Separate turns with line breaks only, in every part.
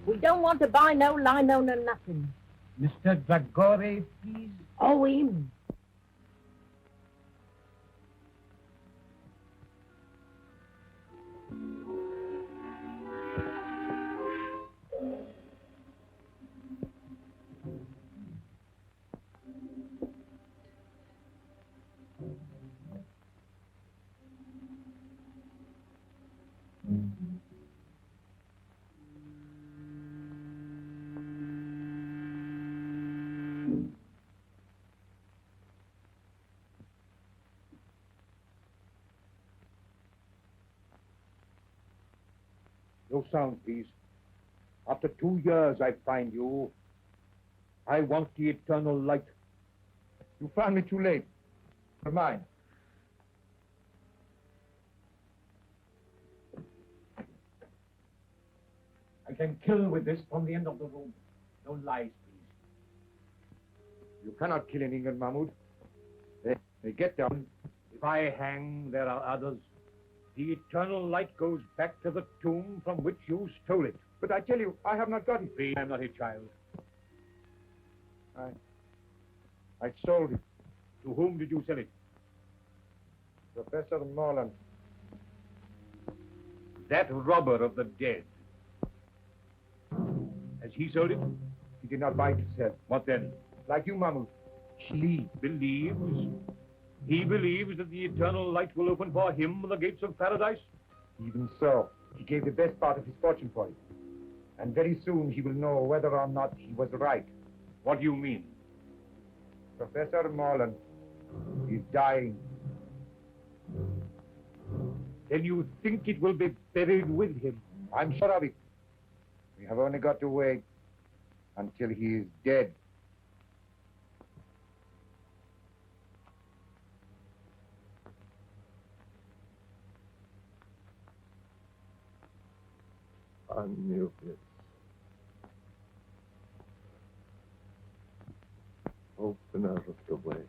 We don't want to buy no lino, no nothing.
Mr. Dragore, please.
Oh, him.
No sound, please. After 2 years I find you. I want the eternal light. You found me too late. For mine.
I can kill with this from the end of the room. No lies, please.
You cannot kill in England, Mahmoud. They get down. If I hang, there are others. The eternal light goes back to the tomb from which you stole it. But I tell you, I have not got it. Please, I am not a child. I sold it. To whom did you sell it? Professor Morland. That robber of the dead. Has he sold it? He did not buy it to sell. What then? Like you, Mahmoud. He believes that the eternal light will open for him the gates of paradise? Even so, he gave the best part of his fortune for it. And very soon he will know whether or not he was right. What do you mean? Professor Morland is dying. Then you think it will be buried with him? I'm sure of it. We have only got to wait until he is dead.
I knew it. Opener of the way.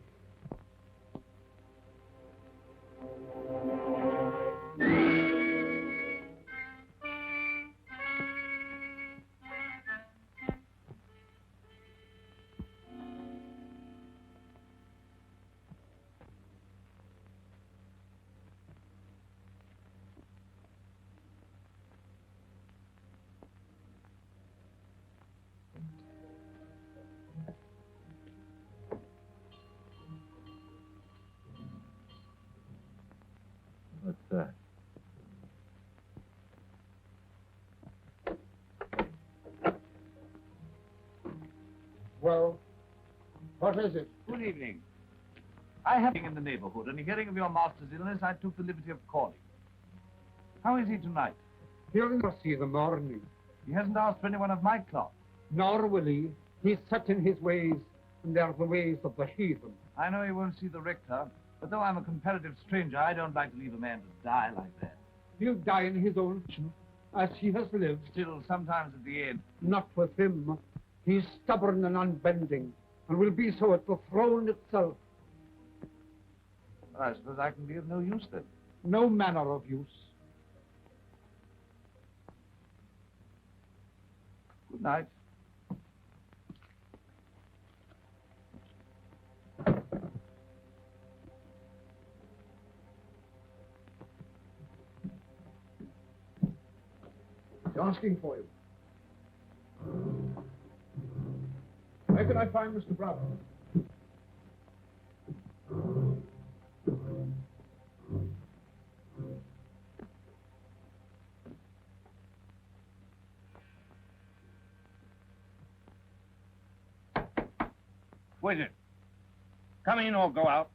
What's that?
Well, what is it?
Good evening. I have been in the neighborhood, and hearing of your master's illness, I took the liberty of calling. How is he tonight?
He'll not see the morning.
He hasn't asked for anyone of my class.
Nor will he. He's set in his ways, and they're the ways of the heathen.
I know he won't see the rector, but though I'm a comparative stranger, I don't like to leave a man to die like that.
He'll die in his own fashion, as he has lived.
Still, sometimes at the end.
Not with him. He's stubborn and unbending, and will be so at the throne itself.
Well, I suppose I can be of no use then.
No manner of use.
Good night.
He's asking for you. Where can I find Mr. Bravo?
Who is it? Come in or go out.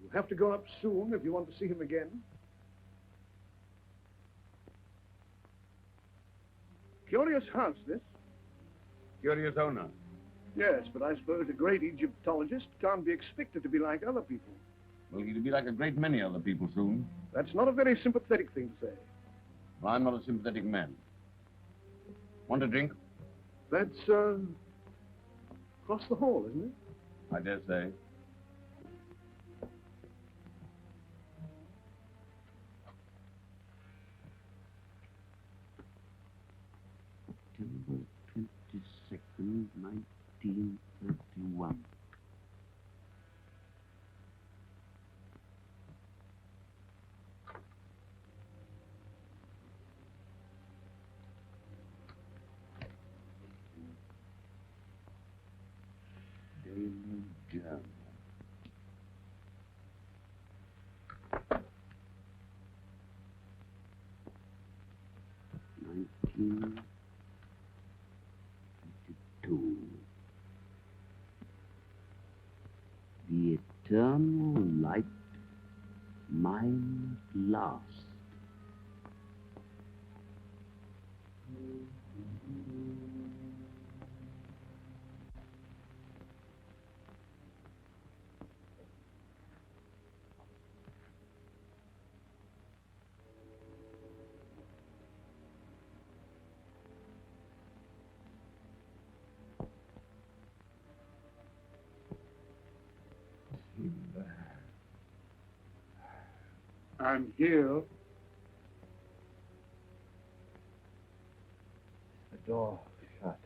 You'll have to go up soon if you want to see him again. Curious house, this.
Curious owner.
Yes, but I suppose a great Egyptologist can't be expected to be like other people.
Well, he'll be like a great many other people soon.
That's not a very sympathetic thing to say.
Well, I'm not a sympathetic man. Want a drink?
That's, across the hall, isn't it?
I dare say.
Daily Journal. 1922. The eternal light, mine at last.
I'm here.
The door shut.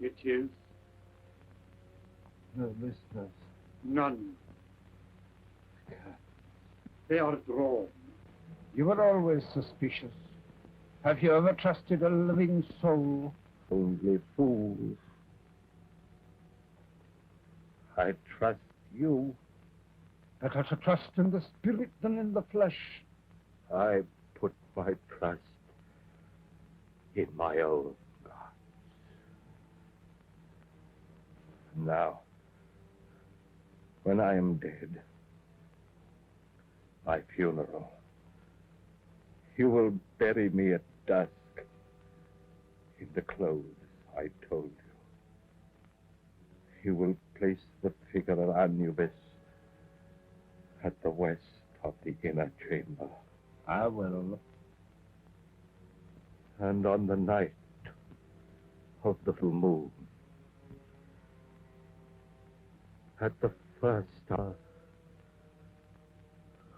It is
No listeners.
none. They are drawn.
You were always suspicious. Have you ever trusted a living soul?
Only fools. I trust you.
Better to trust in the spirit than in the flesh.
I put my trust in my own gods. Now, when I am dead, my funeral, you will bury me at dusk in the clothes I told you. You will place the figure of Anubis at the west of the inner chamber.
I will.
And on the night of the full moon, at the first star,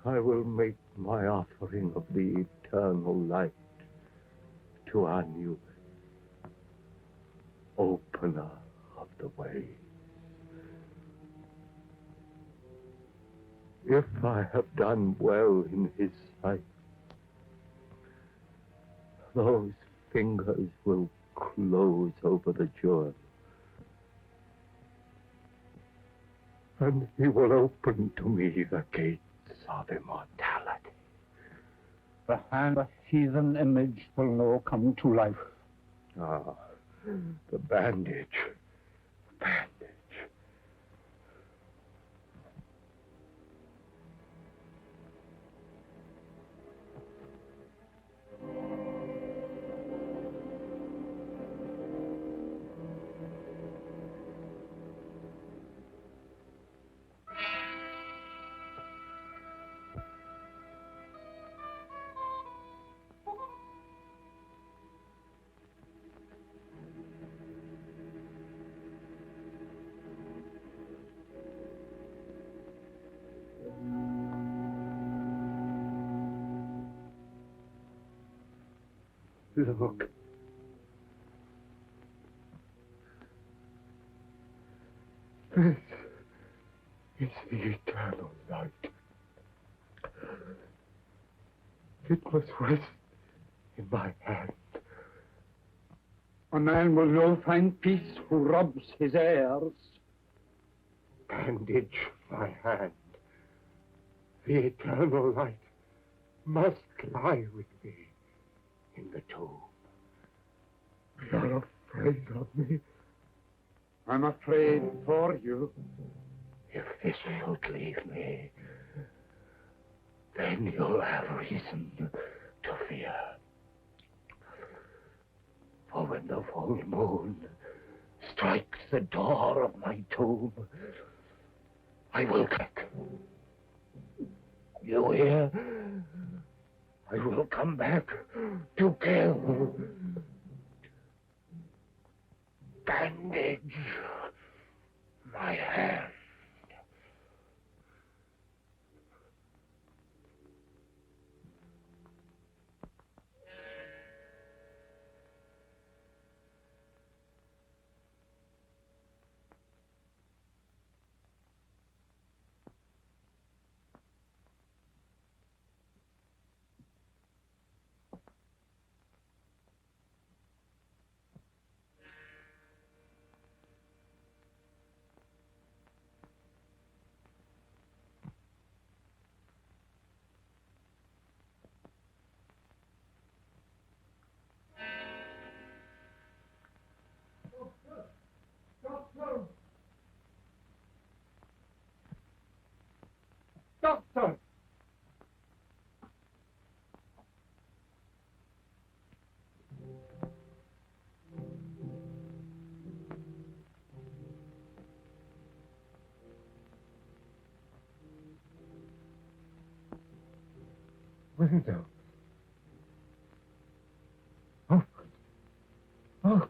I will make my offering of the eternal light to Anubis, opener of the way. If I have done well in his sight, those fingers will close over the jewel, and he will open to me the gates of immortality.
The hand of heathen image will now come to life.
Ah, the bandage. Bandage. Look. This is the eternal light. It must rest in my hand.
A man will now find peace who robs his heirs.
Bandage my hand. The eternal light must lie with me in the tomb. You're afraid of me?
I'm afraid for you.
If this should leave me, then you'll have reason to fear. For when the full moon strikes the door of my tomb, I will crack. You hear? I will come back to kill. Bandage my hand.
Doctor!
Window. Open. Oh.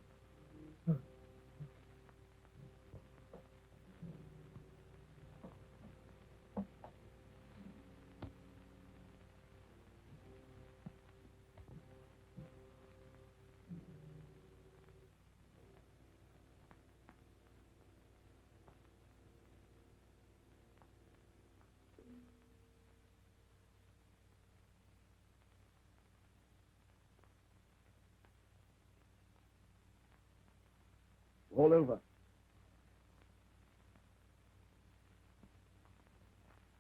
All over.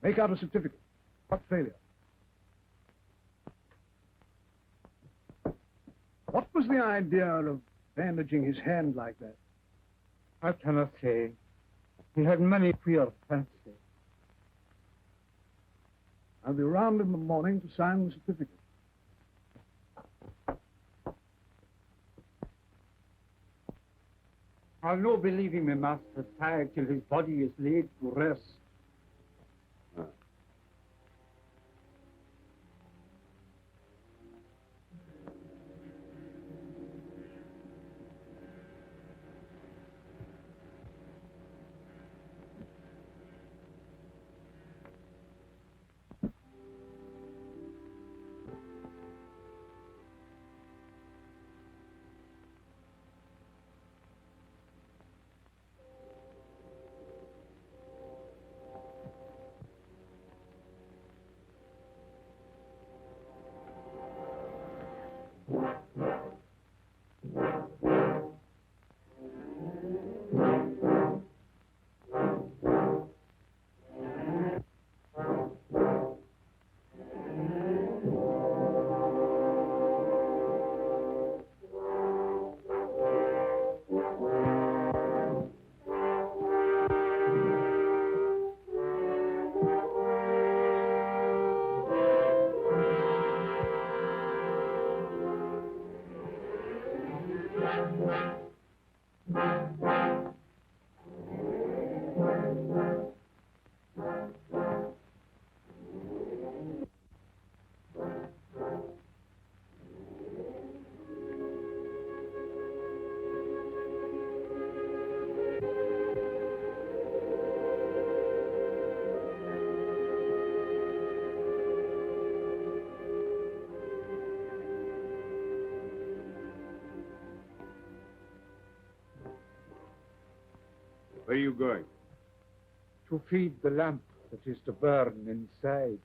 Make out a certificate. What failure? What was the idea of bandaging his hand like that?
I cannot say. He had many queer fancies.
I'll be round in the morning to sign the certificate.
I'll no believing me, Master, tired till his body is laid to rest.
Where are you going?
To feed the lamp that is to burn inside.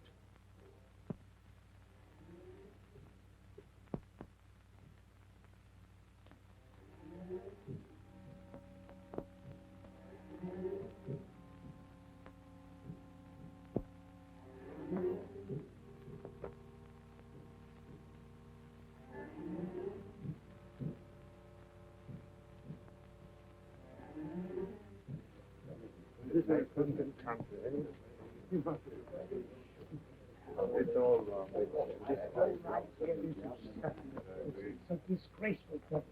It's all wrong.
It's a disgraceful trouble.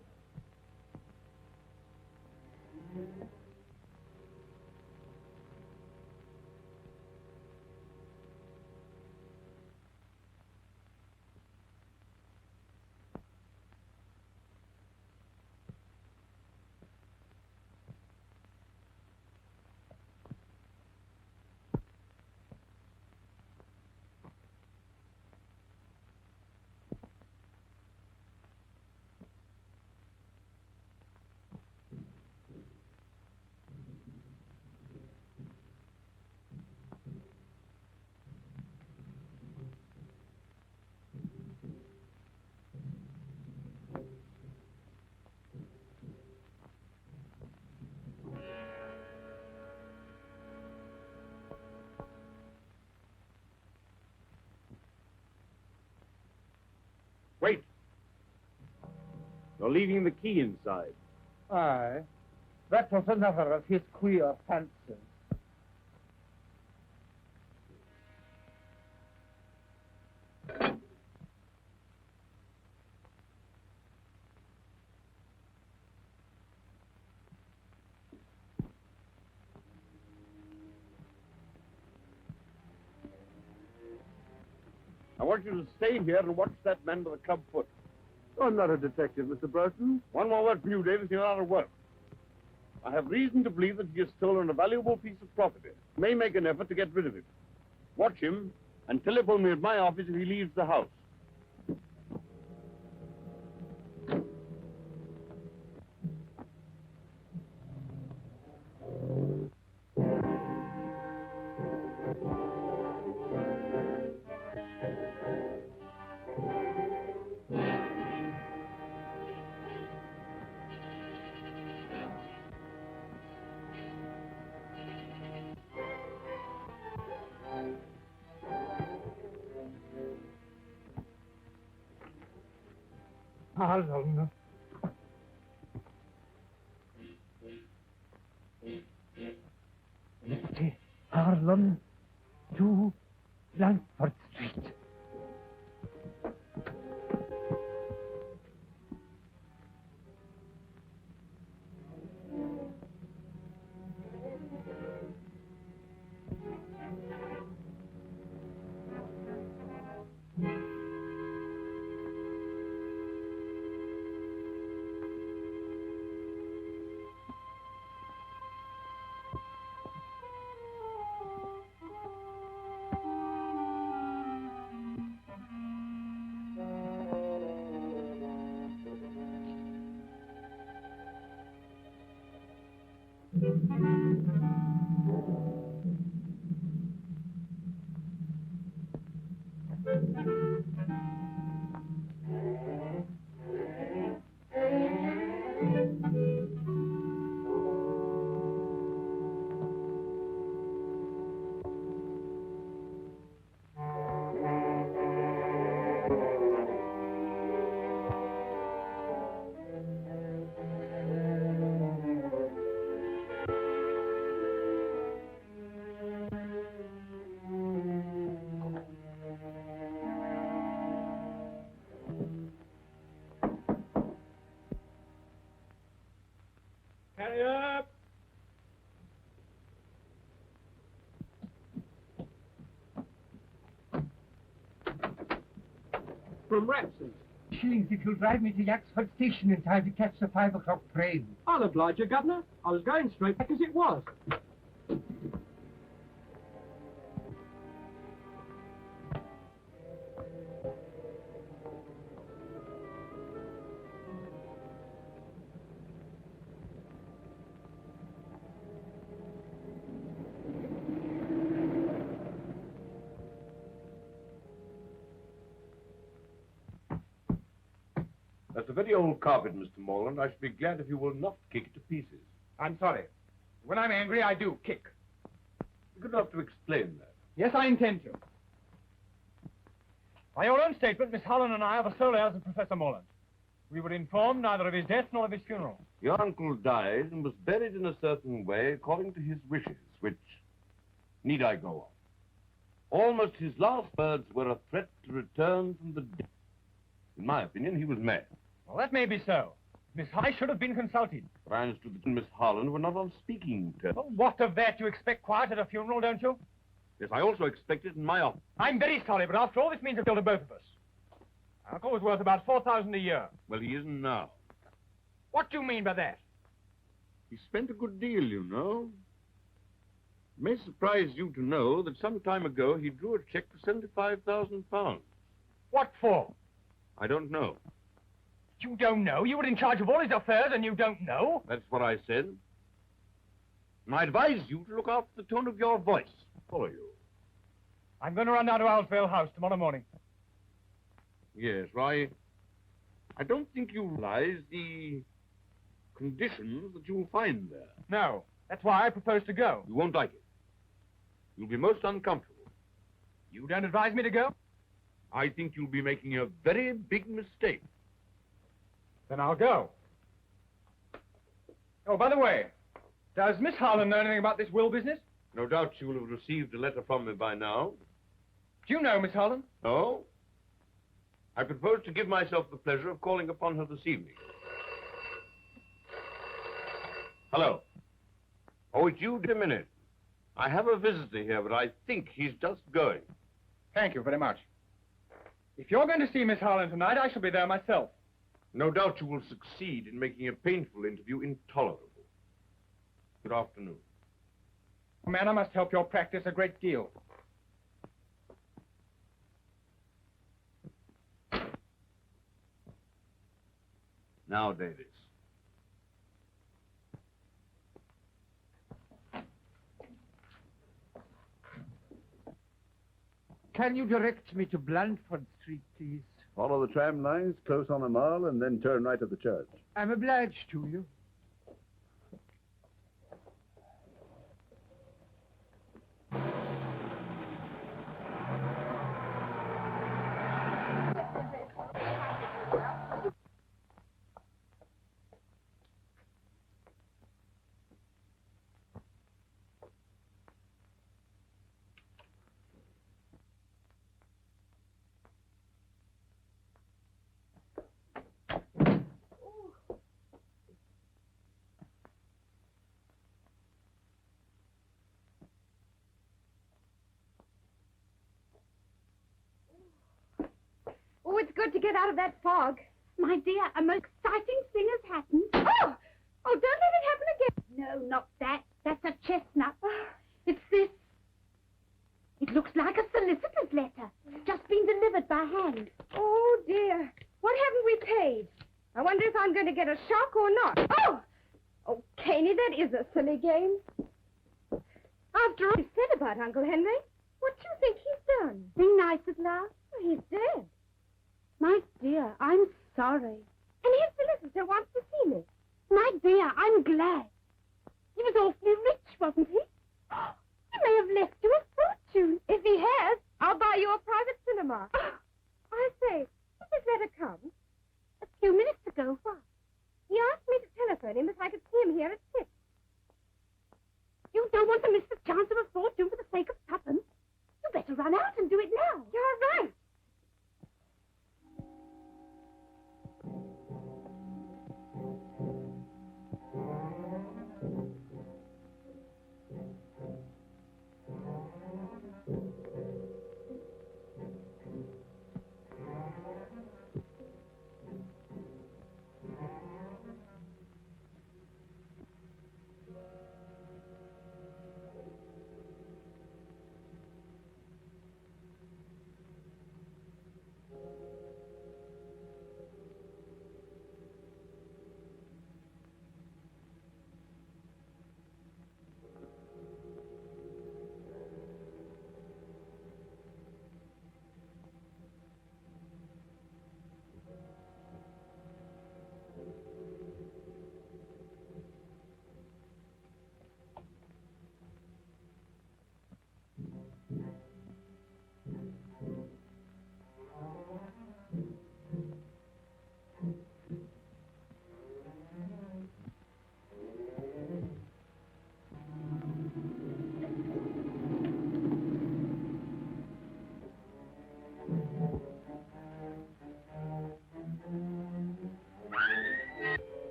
Wait! You're leaving the key inside.
Aye, that was another of his queer fancies.
want you to stay here and watch that man with the club foot.
I'm not a detective, Mr. Burton.
One more word from you, Davis, you're out of work. I have reason to believe that he has stolen a valuable piece of property. May make an effort to get rid of it. Watch him and telephone me at my office if he leaves the house.
Harlan. Mr. Harlan to Langford Street.
Hurry up! From Rapson's.
Shillings if you'll drive me to Yaxford Station in time to catch the 5 o'clock train.
I'll oblige you, Governor. I was going straight back as it was.
That's a very old carpet, Mr. Morland. I should be glad if you will not kick it to pieces.
I'm sorry. When I'm angry, I do kick.
You're good enough to explain that.
Yes, I intend to.
By your own statement, Miss Holland and I are the sole heirs of Professor Morland. We were informed neither of his death nor of his funeral.
Your uncle died and was buried in a certain way according to his wishes, which need I go on. Almost his last words were a threat to return from the dead. In my opinion, he was mad.
Well, that may be so. Miss High should have been consulted.
But I understood that Miss Holland were not on speaking terms.
Well, what of that? You expect quiet at a funeral, don't you?
Yes, I also expect it in my office.
I'm very sorry, but after all, this means a bill to both of us. Uncle was worth about $4,000 a year.
Well, he isn't now.
What do you mean by that?
He spent a good deal, you know. It may surprise you to know that some time ago he drew a check for £75,000.
What for?
I don't know.
You don't know? You were in charge of all his affairs and you don't know?
That's what I said. And I advise you to look after the tone of your voice. Follow you.
I'm going to run down to Owlsvale House tomorrow morning.
Yes, well, I don't think you realize the conditions that you'll find there.
No. That's why I propose to go.
You won't like it. You'll be most uncomfortable.
You don't advise me to go?
I think you'll be making a very big mistake.
Then I'll go. Oh, by the way, does Miss Harlan know anything about this will business?
No doubt she will have received a letter from me by now.
Do you know, Miss Harlan?
No? I propose to give myself the pleasure of calling upon her this evening. Hello. Oh, it's you, a minute. I have a visitor here, but I think he's just going.
Thank you very much.
If you're going to see Miss Harlan tonight, I shall be there myself.
No doubt you will succeed in making a painful interview intolerable. Good afternoon.
Man, I must help your practice a great deal.
Now, Davis.
Can you direct me to Blandford Street, please?
Follow the tram lines, close on a mile, and then turn right at the church.
I'm obliged to you.
Oh, it's good to get out of that fog. My dear, a most exciting thing has happened. Oh! Oh, don't let it happen again. No, not that. That's a chestnut. It's this. It looks like a solicitor's letter. Just been delivered by hand. Oh, dear. What haven't we paid? I wonder if I'm going to get a shock or not. Oh! Oh, Caney, that is a silly game. After all you said about Uncle Henry, what do you think he's done? Be nice at last. He's dead. My dear, I'm sorry. And his solicitor wants to see me. My dear, I'm glad. He was awfully rich, wasn't he? He may have left you a fortune. If he has, I'll buy you a private cinema. I say, did this letter come? A few minutes ago, what? He asked me to telephone him if I could see him here at 6. You don't want to miss the chance of a fortune for the sake of tuppence. You better run out and do it now. You're right.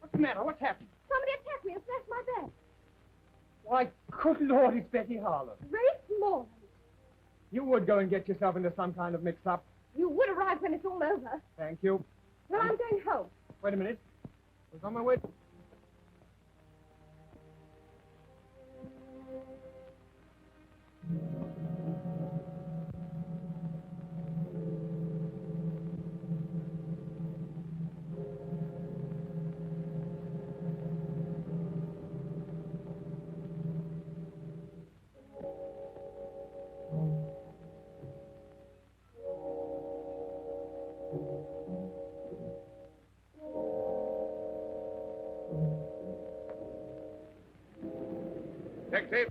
What's the matter? What's happened?
Somebody attacked me and smashed my bag.
Why, good Lord, it's Betty Harlan.
Grace Morland.
You would go and get yourself into some kind of mix-up.
You would arrive when it's all over.
Thank you.
Well, I'm going home.
Wait a minute. I was on my way.
Taxi.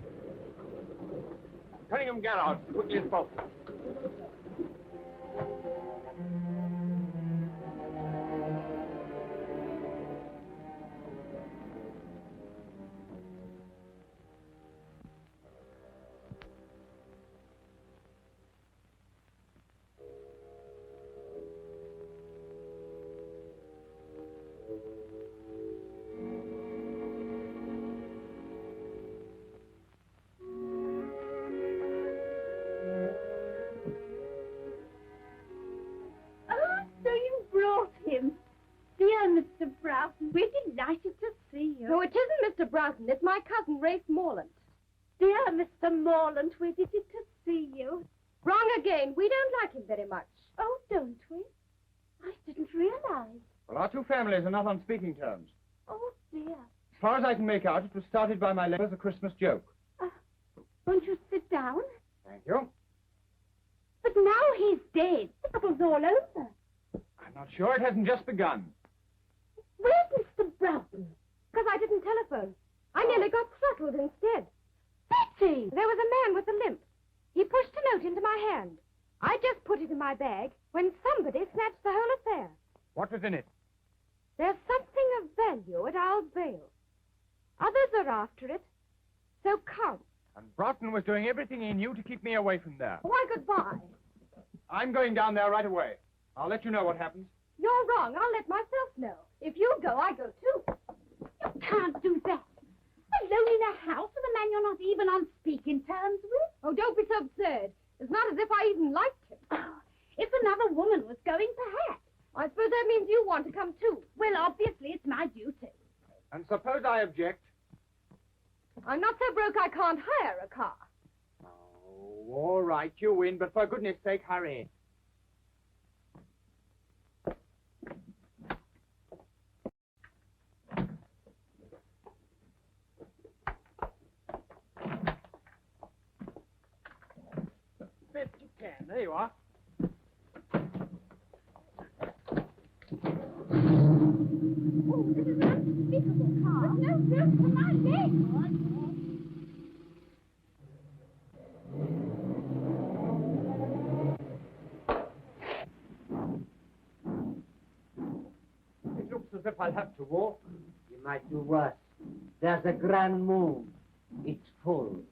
Cunningham Gallows, quickly as possible.
Rafe Morland. Dear Mr. Morland, we're delighted to see you. Wrong again. We don't like him very much. Oh, don't we? I didn't realize.
Well, our two families are not on speaking terms.
Oh, dear.
As far as I can make out, it was started by my letter as a Christmas joke.
Won't you sit down?
Thank you.
But now he's dead. The trouble's all over.
I'm not sure. It hasn't just begun.
Where's Mr. Broughton? Because I didn't telephone. I nearly got throttled instead. Betty! There was a man with a limp. He pushed a note into my hand. I just put it in my bag when somebody snatched the whole affair.
What was in it?
There's something of value at Owl's Vale. Others are after it. So come.
And Broughton was doing everything he knew to keep me away from there.
Why, goodbye.
I'm going down there right away. I'll let you know what happens.
You're wrong. I'll let myself know. If you go, I go too. You can't do that. Alone in a house with a man you're not even on speaking terms with? Oh, don't be so absurd. It's not as if I even liked him. Oh, if another woman was going, perhaps. I suppose that means you want to come too. Well, obviously, it's my duty.
And suppose I object?
I'm not so broke I can't hire a car.
Oh, all right, you win, but for goodness sake, hurry. Best you can. There you are.
Oh, this is an unspeakable car. There's no room for my leg.
It looks as if I'll have to walk.
You might do worse. There's a grand moon. It's full.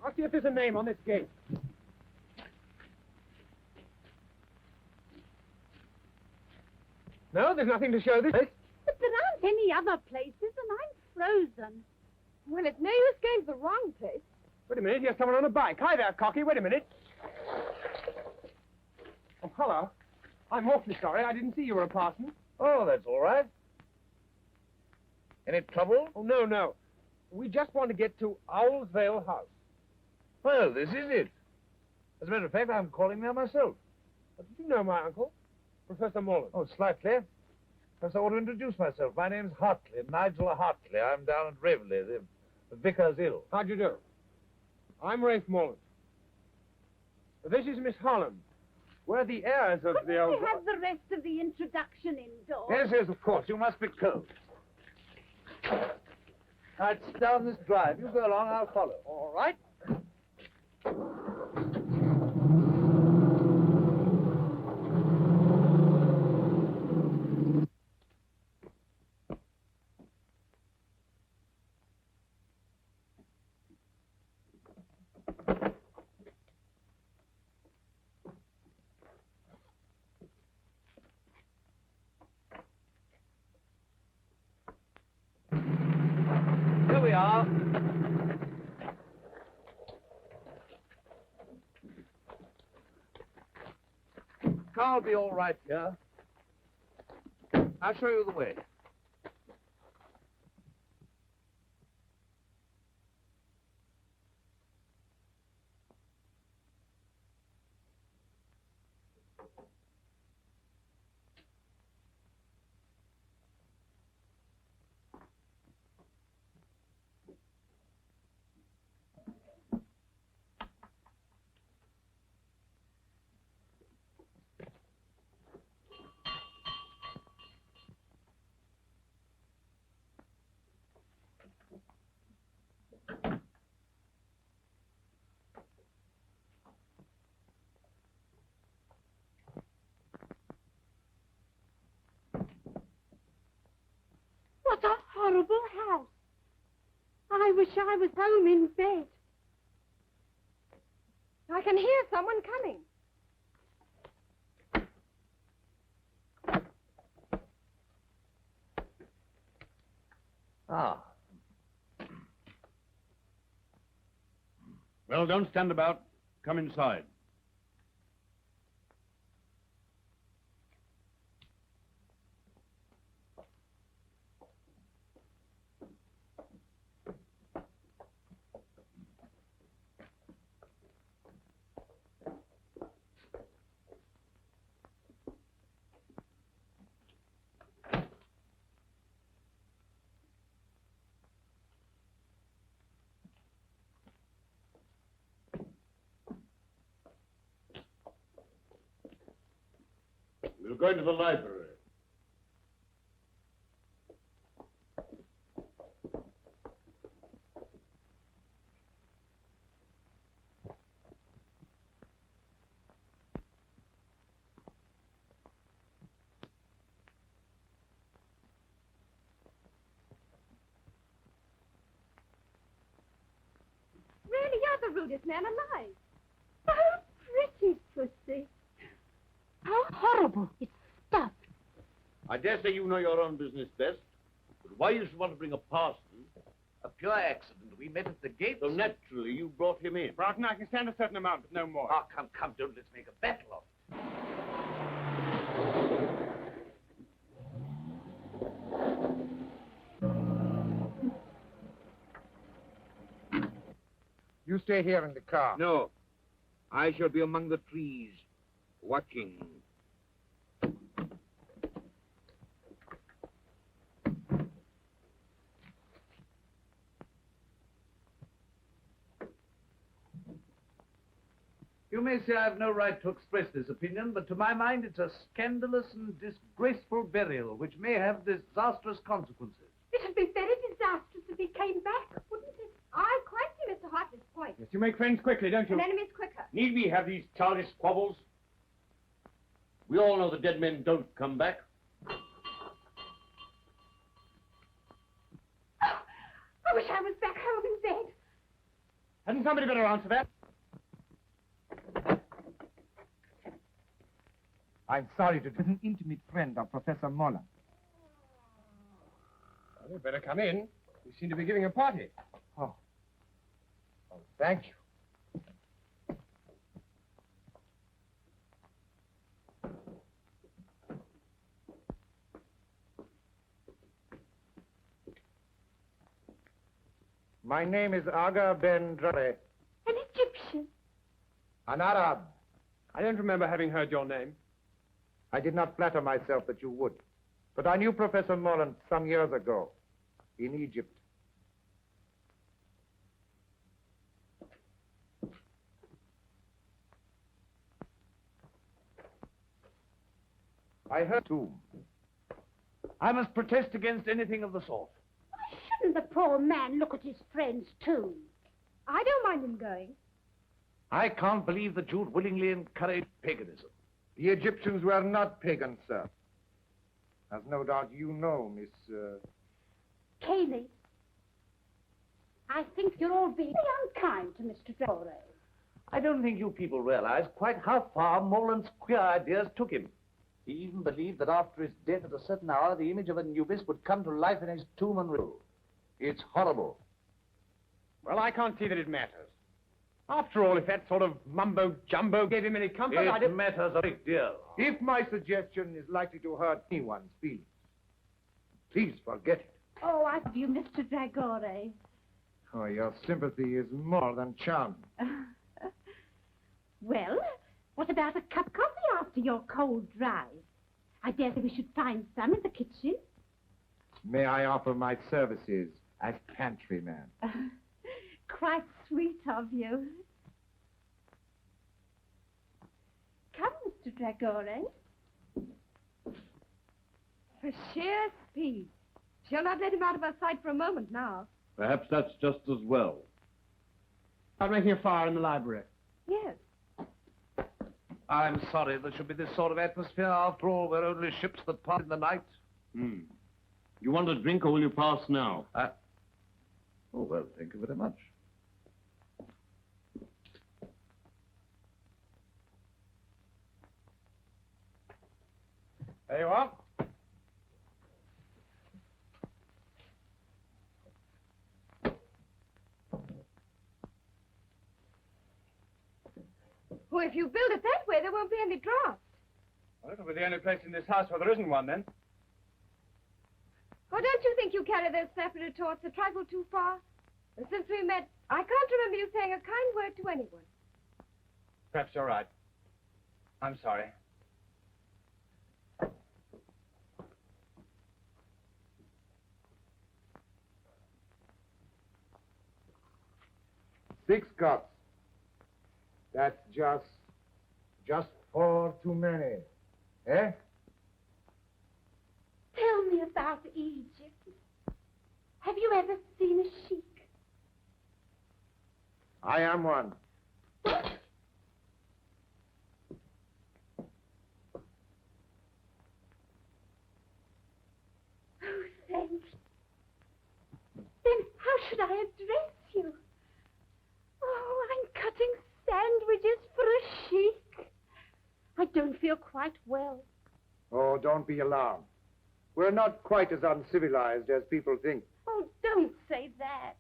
I'll see if there's a name on this gate. No, there's nothing to show this.
But there aren't any other places, and I'm frozen. Well, it's no use going to the wrong place.
Wait a minute, here's someone on a bike. Hi there, Cocky, wait a minute. Oh, hello. I'm awfully sorry, I didn't see you were a parson.
Oh, that's all right. Any trouble?
Oh, no. We just want to get to Owl's Vale House.
Well, this is it. As a matter of fact, I'm calling there myself.
Did you know my uncle, Professor Morland?
Oh, slightly. Perhaps I want to introduce myself. My name's Hartley, Nigel Hartley. I'm down at Raveley. The vicar's ill.
How'd you do? I'm Rafe Morland. This is Miss Holland. We're the heirs of the old...
Couldn't we have the rest of the introduction indoors?
Yes, of course. You must be cold. Now, it's down this drive. You go along, I'll follow.
All right.
Here we are. car will be all right here. I'll show you the way.
What a horrible house. I wish I was home in bed. I can hear someone coming.
Ah.
Well, don't stand about. Come inside. We'll go into the library.
Really, you're the rudest man alive. Oh, pretty pussy. How horrible. It's stuffed.
I dare say you know your own business best. But why you should want to bring a parson?
A pure accident. We met at the gate.
So naturally you brought him in.
Broughton, I can stand a certain amount, but no more.
Oh, come, don't let's make a battle of it.
You stay here in the car.
No. I shall be among the trees, watching.
You may say I have no right to express this opinion, but to my mind it's a scandalous and disgraceful burial which may have disastrous consequences.
It would be very disastrous if he came back, wouldn't it? I quite see Mr. Hartley's point.
Yes, you make friends quickly, don't you?
And enemies quicker.
Need we have these childish squabbles? We all know the dead men don't come back.
Oh, I wish I was back home in bed.
Hadn't somebody better answer that?
I'm sorry to do an intimate friend of Professor Moller.
Well, you'd better come in. We seem to be giving a party.
Oh, thank you. My name is Aga Ben Dre,
An Egyptian.
an Arab.
I don't remember having heard your name.
I did not flatter myself that you would. But I knew Professor Moreland some years ago in Egypt. I heard too.
I must protest against anything of the sort.
Why shouldn't the poor man look at his friends, too? I don't mind him going.
I can't believe that you'd willingly encourage paganism.
The Egyptians were not pagans, sir. As no doubt you know, Miss...
Cayley, I think you're all being unkind to Mr. Dore.
I don't think you people realize quite how far Moreland's queer ideas took him. He even believed that after his death at a certain hour, the image of Anubis would come to life in his tomb and riddle. It's horrible.
Well, I can't see that it matters. After all, if that sort of mumbo-jumbo gave him any comfort,
It matters a great deal.
If my suggestion is likely to hurt anyone's feelings, please forget it.
Oh, I love you, Mr. Dragore.
Oh, your sympathy is more than charming.
Well, what about a cup of coffee after your cold drive? I dare say we should find some in the kitchen.
May I offer my services as pantryman?
Quite sweet of you. Come, Mr. Dragore.
For sheer speed. She'll not let him out of her sight for a moment now.
Perhaps that's just as well.
I'm making a fire in the library.
Yes.
I'm sorry there should be this sort of atmosphere. After all, we're only ships that part in the night.
You want a drink, or will you pass now?
Oh, well, thank you very much.
There you are.
Well, if you build it that way, there won't be any draft.
Well, it'll be the only place in this house where there isn't one, then.
Oh, don't you think you carry those snappy retorts a trifle too far? And since we met, I can't remember you saying a kind word to anyone.
Perhaps you're right. I'm sorry.
Six cups. That's just 4 too many. Eh?
Tell me about Egypt. Have you ever seen a sheik?
I am one.
Oh, thanks. Then how should I address you? Oh, I'm cutting sandwiches for a sheik. I don't feel quite well.
Oh, don't be alarmed. We're not quite as uncivilized as people think.
Oh, don't say that.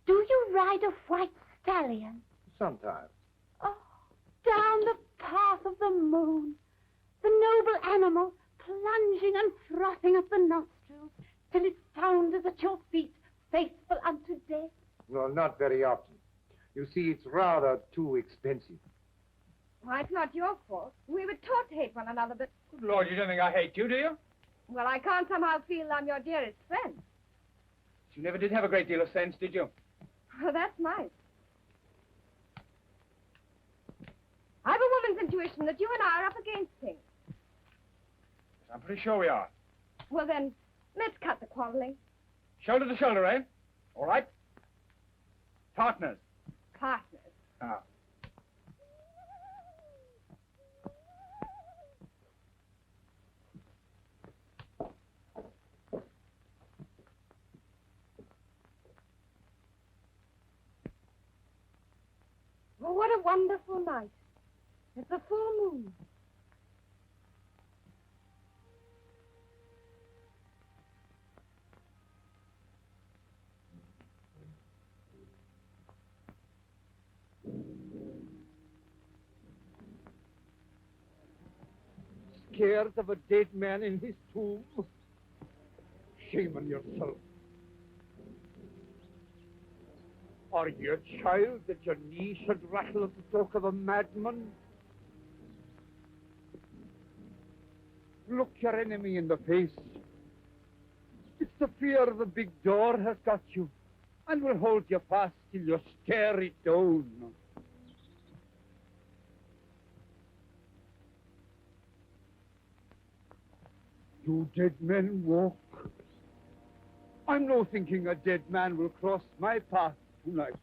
Do you ride a white stallion?
Sometimes.
Oh, down the path of the moon. The noble animal plunging and frothing up the nostrils till it founders at your feet, faithful unto death.
No, not very often. You see, it's rather too expensive.
Why, it's not your fault. We were taught to hate one another, but...
Good Lord, you don't think I hate you, do you?
Well, I can't somehow feel I'm your dearest friend.
You never did have a great deal of sense, did you?
Well, that's nice. I've a woman's intuition that you and I are up against things.
I'm pretty sure we are.
Well, then, let's cut the quarreling.
Shoulder to shoulder, eh? All right. Partners.
Partners.
Ah.
Oh, what a wonderful night. It's a full moon.
Scared of a dead man in his tomb? Shame on yourself. Are you a child that your knee should rattle at the talk of a madman? Look your enemy in the face. It's the fear of the big door has got you, and will hold you fast till you stare it down. Do dead men walk? I'm no thinking a dead man will cross my path tonight.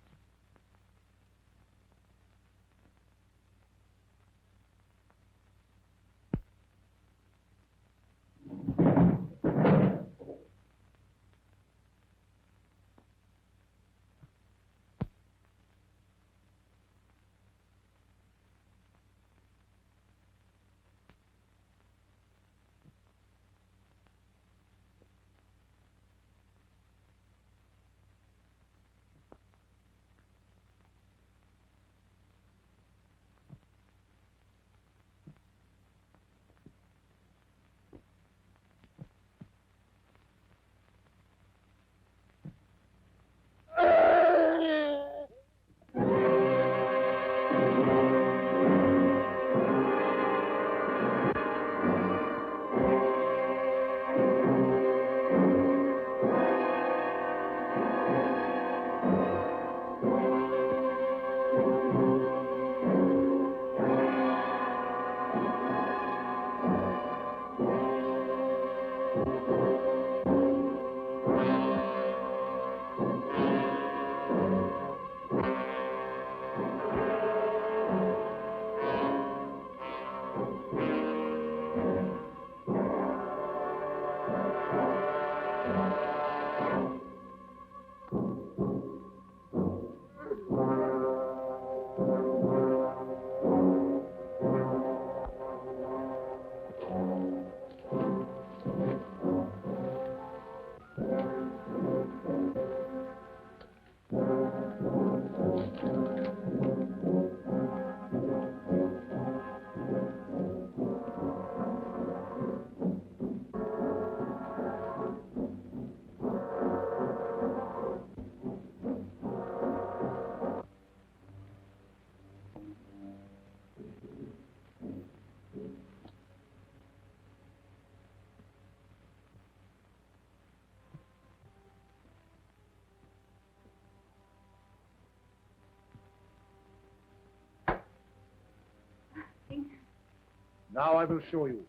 Now I will show you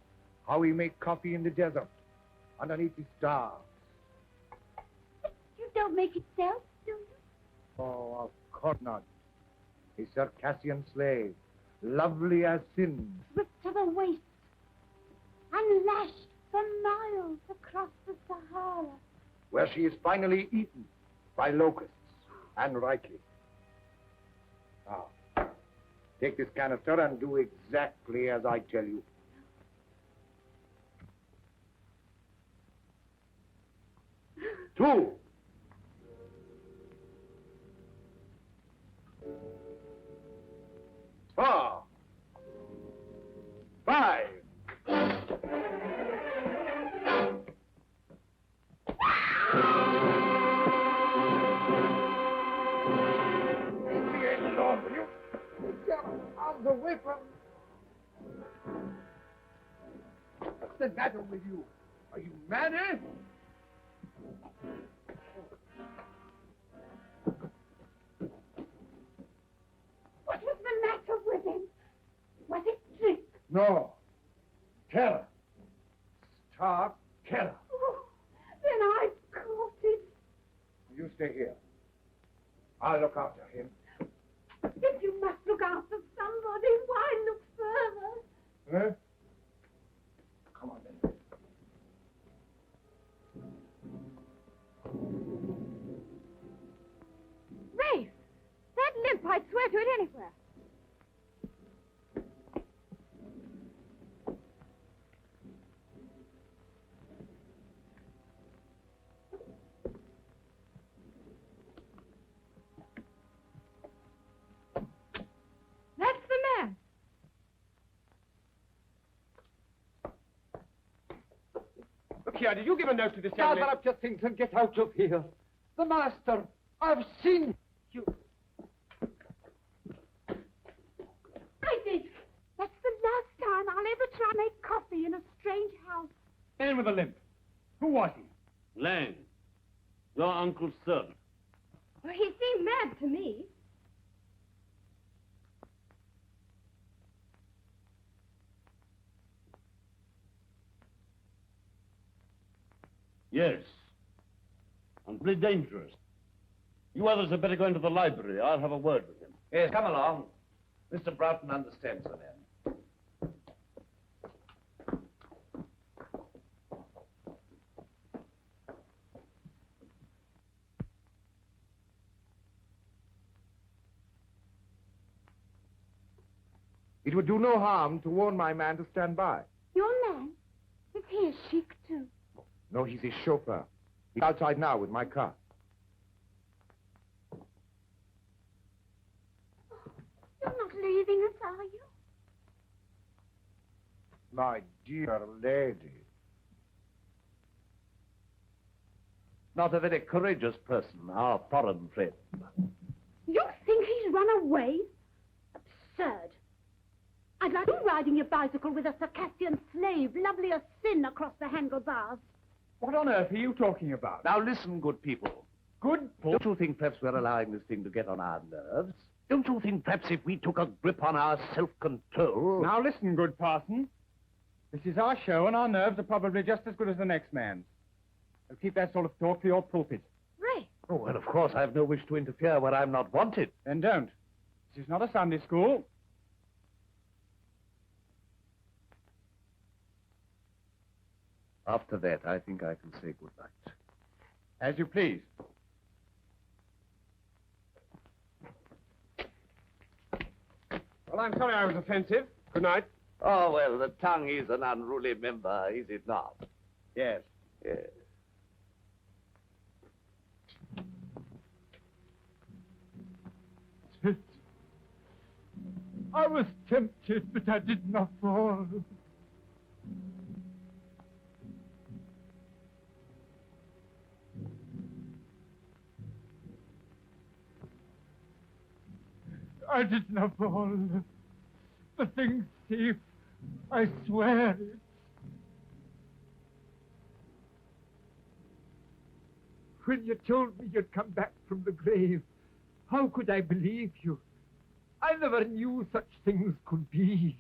how we make coffee in the desert, underneath the stars.
You don't make it self, do you?
Oh, of course not. A Circassian slave, lovely as sin.
Stripped to the waist and lashed for miles across the Sahara.
Where she is finally eaten by locusts, and rightly. Now, take this canister and do exactly as I tell you. Two. Four. Five.
Out of the way from... What's the matter with you? Are you mad, eh?
What was the matter with him? Was it drink?
No. Terror. Stark terror.
Oh, then I caught it.
You stay here. I'll look after him.
If you must look after somebody, why look further?
Huh? Come on, then.
Rafe! That limp, I'd swear to it anywhere. That's the man.
Look here, did you give a note to this young
Gather
lady?
up your things and get out of here. The master, I've seen you.
I did. That's the last time I'll ever try to make coffee in a strange house.
Man with a limp. Who was he?
Lang, your uncle's servant.
Well, he seemed mad to me.
Yes. And pretty dangerous. You others had better go into the library. I'll have a word with him.
Yes, come along. Mr. Broughton understands the man.
It would do no harm to warn my man to stand by.
Your man? Is he a sheik too?
No, he's his chauffeur. He's outside now with my car.
You're not leaving us, are you?
My dear lady.
Not a very courageous person, our foreign friend.
You think he's run away? Absurd. I'd like you riding your bicycle with a Circassian slave, lovely as sin, across the handlebars.
What on earth are you talking about?
Now listen, good people.
Good.
Don't you think perhaps we're allowing this thing to get on our nerves? Don't you think perhaps if we took a grip on our self-control...
Now listen, good parson. This is our show, and our nerves are probably just as good as the next man's. So keep that sort of talk for your pulpit.
Ray!
Oh, well, of course, I have no wish to interfere where I'm not wanted.
Then don't. This is not a Sunday school.
After that, I think I can say good night.
As you please.
Well, I'm sorry I was offensive. Good night.
Oh, well, the tongue is an unruly member, is it not?
Yes.
Yes.
I was tempted, but I did not fall. I did not fall. The thing's safe. I swear it. When you told me you'd come back from the grave, how could I believe you? I never knew such things could be.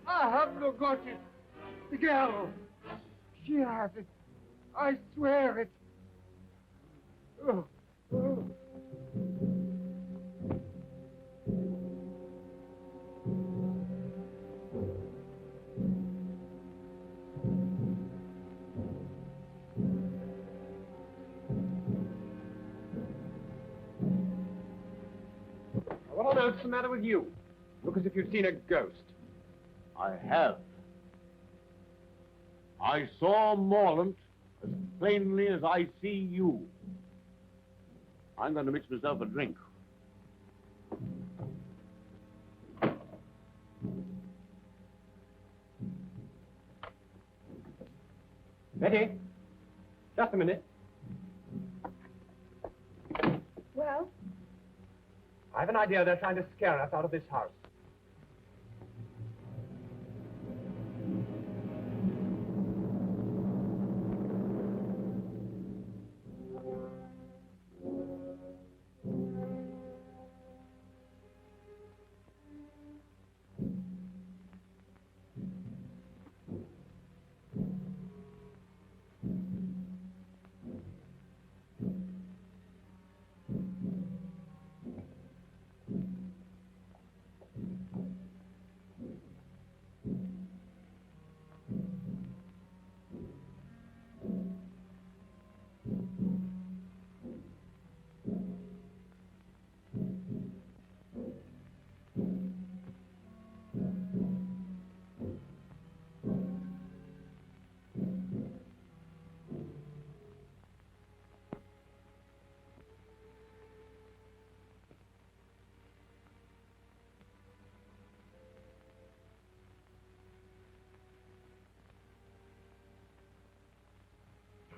I have no got it. The girl. She has it. I swear it. Oh, oh.
What on earth's the matter with you? Look as if you'd seen a ghost.
I have. I saw Morland as plainly as I see you. I'm going to mix myself a drink.
Betty, just a minute.
Well?
I have an idea they're trying to scare us out of this house.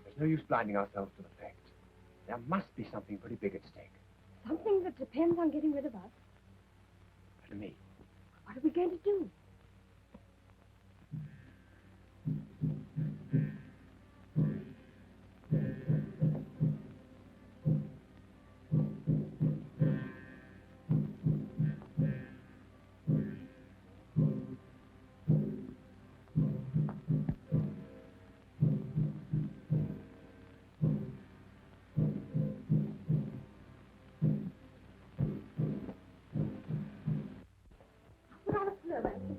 There's no use blinding ourselves to the fact. There must be something pretty big at stake.
Something that depends on getting rid of us.
To me.
What are we going to do?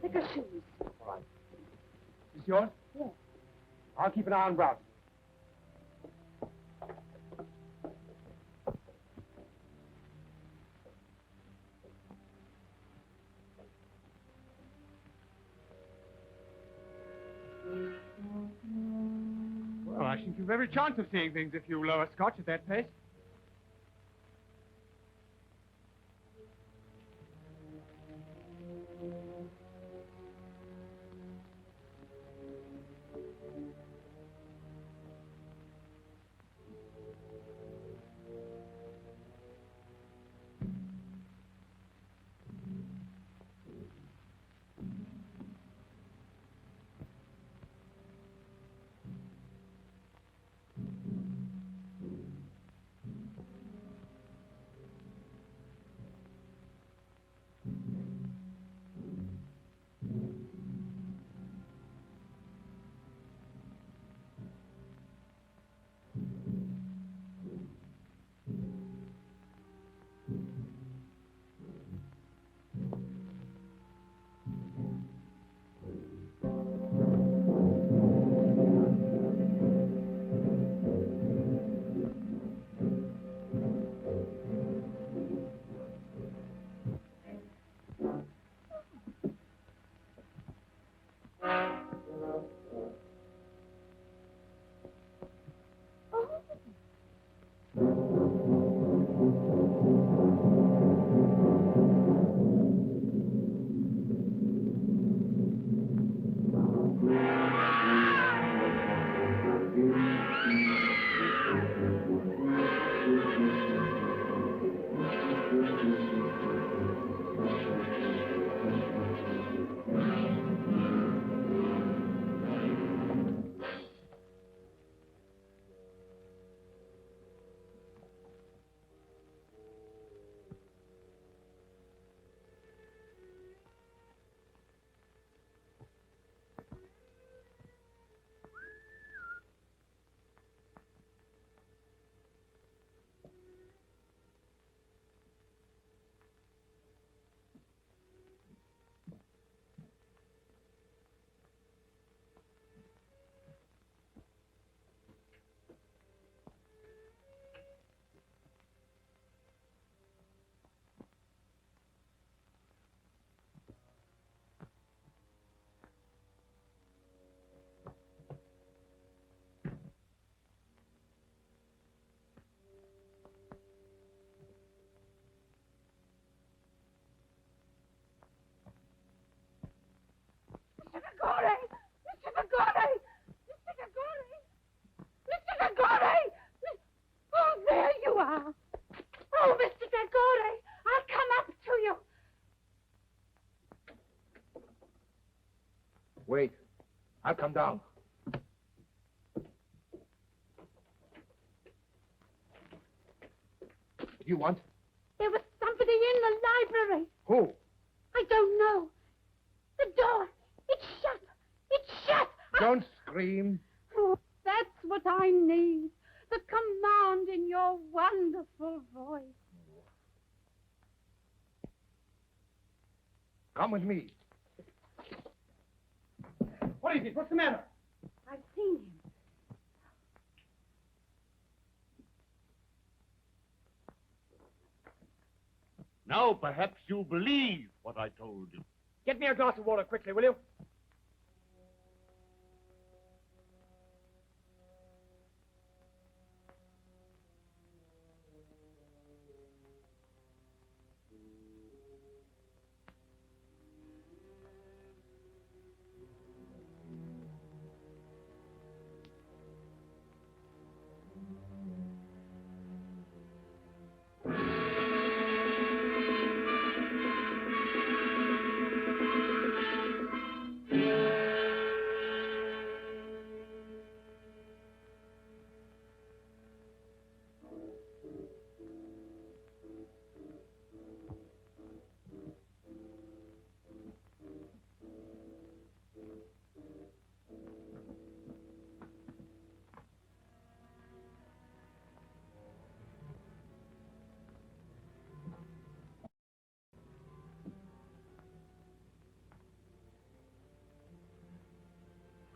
Take our shoes.
All right. Is this yours?
Yes.
I'll keep an eye on Brown.
Well, I think you've every chance of seeing things if you lower Scotch at that pace.
come down. What do you want?
There was somebody in the library.
Who?
I don't know. The door. It's shut. It's shut.
Don't scream.
Oh, that's what I need. The command in your wonderful voice.
Come with me.
What is it? What's the matter?
I've seen him.
Now perhaps you believe what I told you.
Get me a glass of water quickly, will you?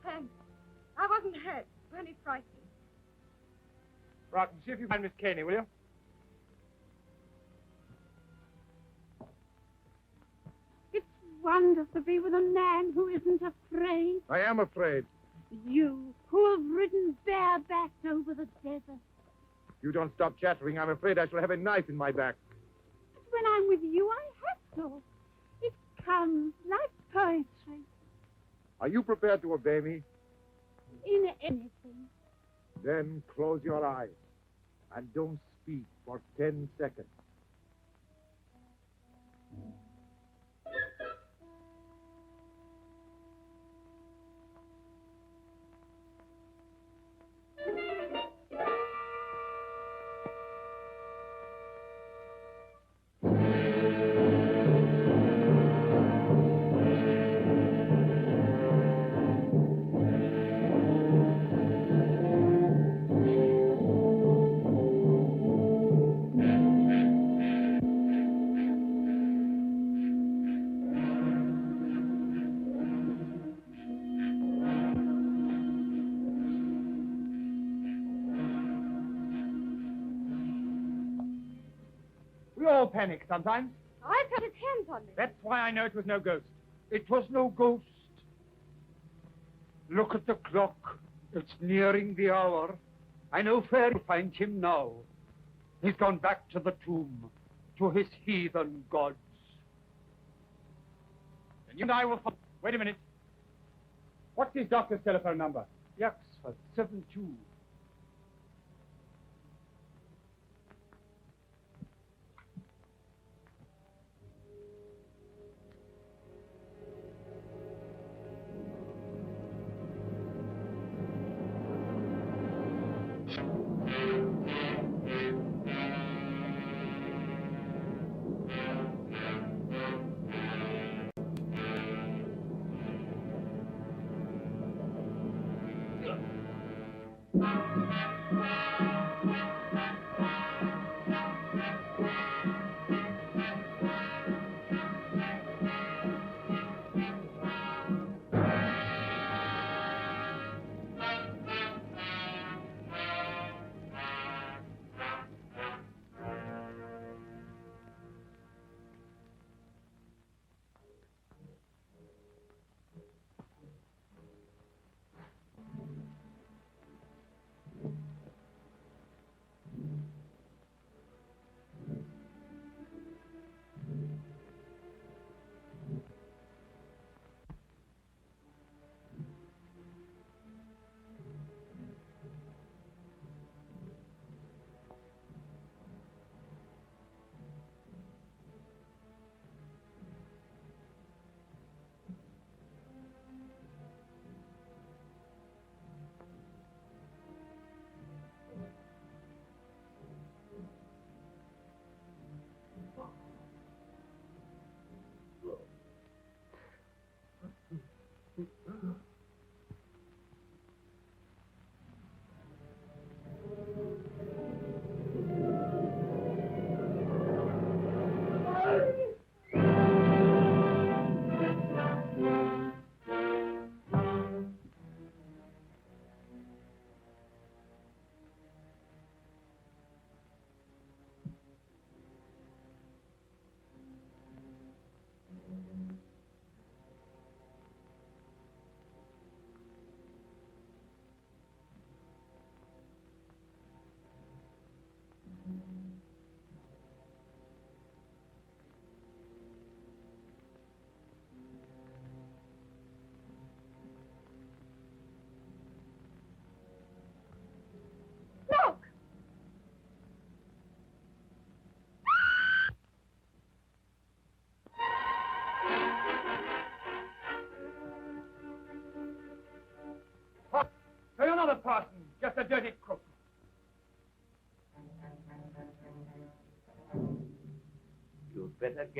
Thanks. I wasn't hurt. Only frightened.
Right, see if you find Miss Caney, will you?
It's wonderful to be with a man who isn't afraid.
I am afraid.
You, who have ridden barebacked over the desert.
If you don't stop chattering, I'm afraid I shall have a knife in my back.
But when I'm with you, I have to. It comes like poetry.
Are you prepared to obey me?
In anything.
Then close your eyes and don't speak for 10 seconds.
We all panic sometimes.
I put his hands on me.
That's why I know it was no ghost.
It was no ghost. Look at the clock. It's nearing the hour. I know where to find him now. He's gone back to the tomb, to his heathen gods.
And you and I will... Wait a minute. What's his doctor's telephone number?
Yaxford 72.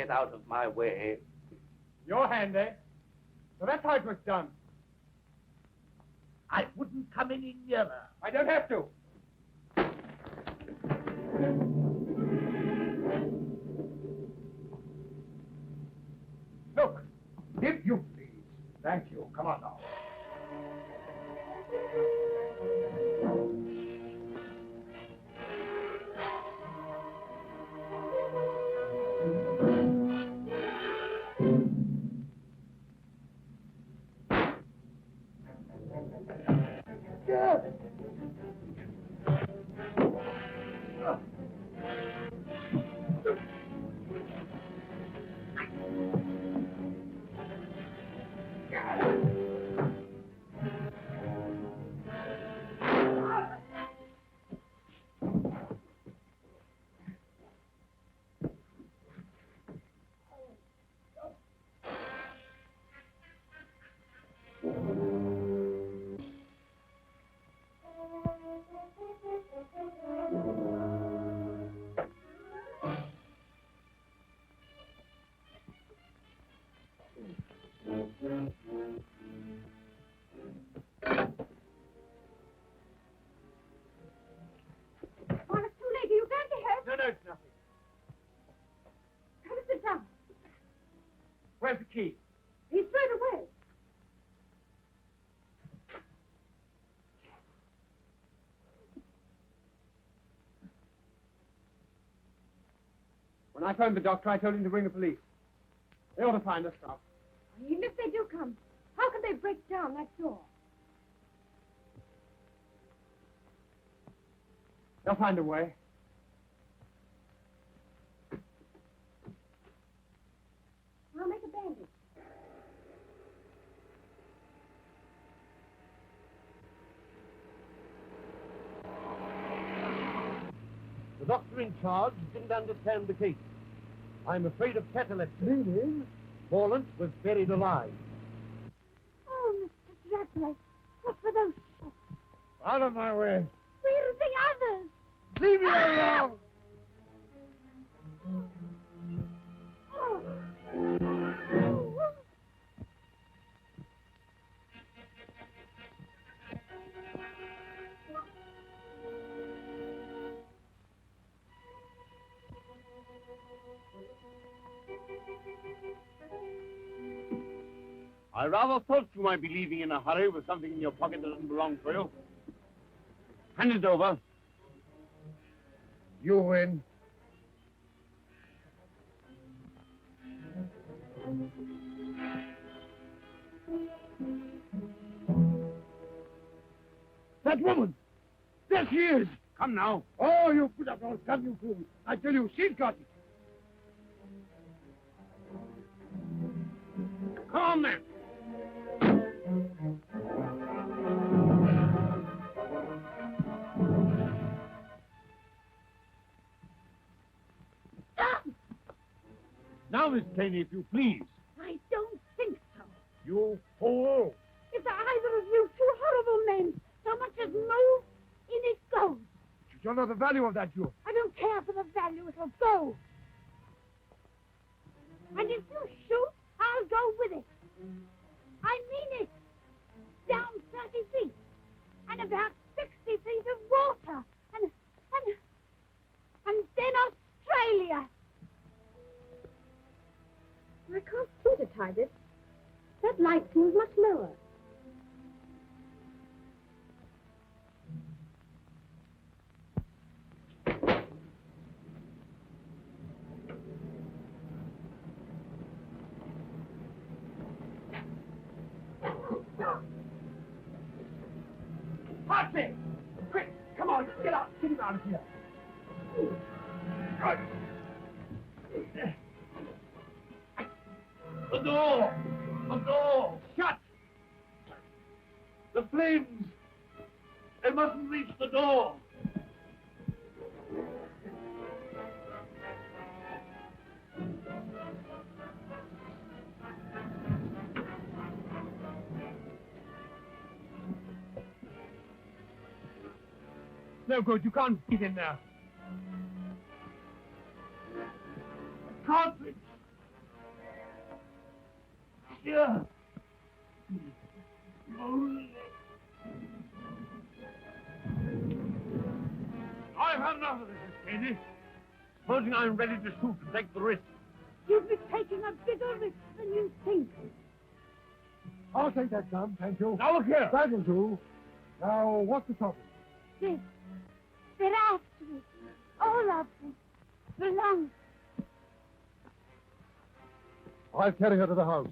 get out of my way.
Your hand, eh? So that's how it was done.
I wouldn't come any nearer.
I don't have to.
Look, if you please. Thank you. Come on now.
No, it's nothing.
Come sit down.
Where's the key?
He's thrown away.
When I phoned the doctor, I told him to bring the police. They ought to find us now.
Even if they do come, how can they break down that door?
They'll find a way.
I'll make a bandage.
The doctor in charge didn't understand the case. I'm afraid of catalepsy. Meaning? Morland was buried alive.
Oh, Mr. Bradley, what were those shots?
Out of my way.
Where are the others?
Leave me alone!
Oh.
I rather thought you might be leaving in a hurry with something in your pocket that doesn't belong to you. Hand it over.
You win.
That woman! There she is!
Come now.
Oh, you put up all gun, you fool! I tell you, she's got it!
Come on, then. Now, Miss Taney, if you please.
I don't think so.
You fool.
If either of you two horrible men so much as move, in it goes.
You don't know the value of that jewel.
I don't care for the value, it'll go. And if you shoot, I'll go with it. I mean it. Down 30 feet. And about 60 feet of water. And then Australia.
I can't see it, Hines. That light seems much lower.
Patsy! Quick! Come on, get out! Get him out of here! Good.
The door! The door!
Shut!
The flames! They mustn't reach the door!
No good, you can't get in there.
Cartridge!
Yeah. I've had enough of this, Katie. Supposing I'm ready to shoot and take the risk.
You'll be taking a bigger risk than you think.
I'll take that gun, thank you.
Now look here.
That'll do. Now, what's the trouble?
This. They're after it. All of them. Belong.
I'll carry her to the house.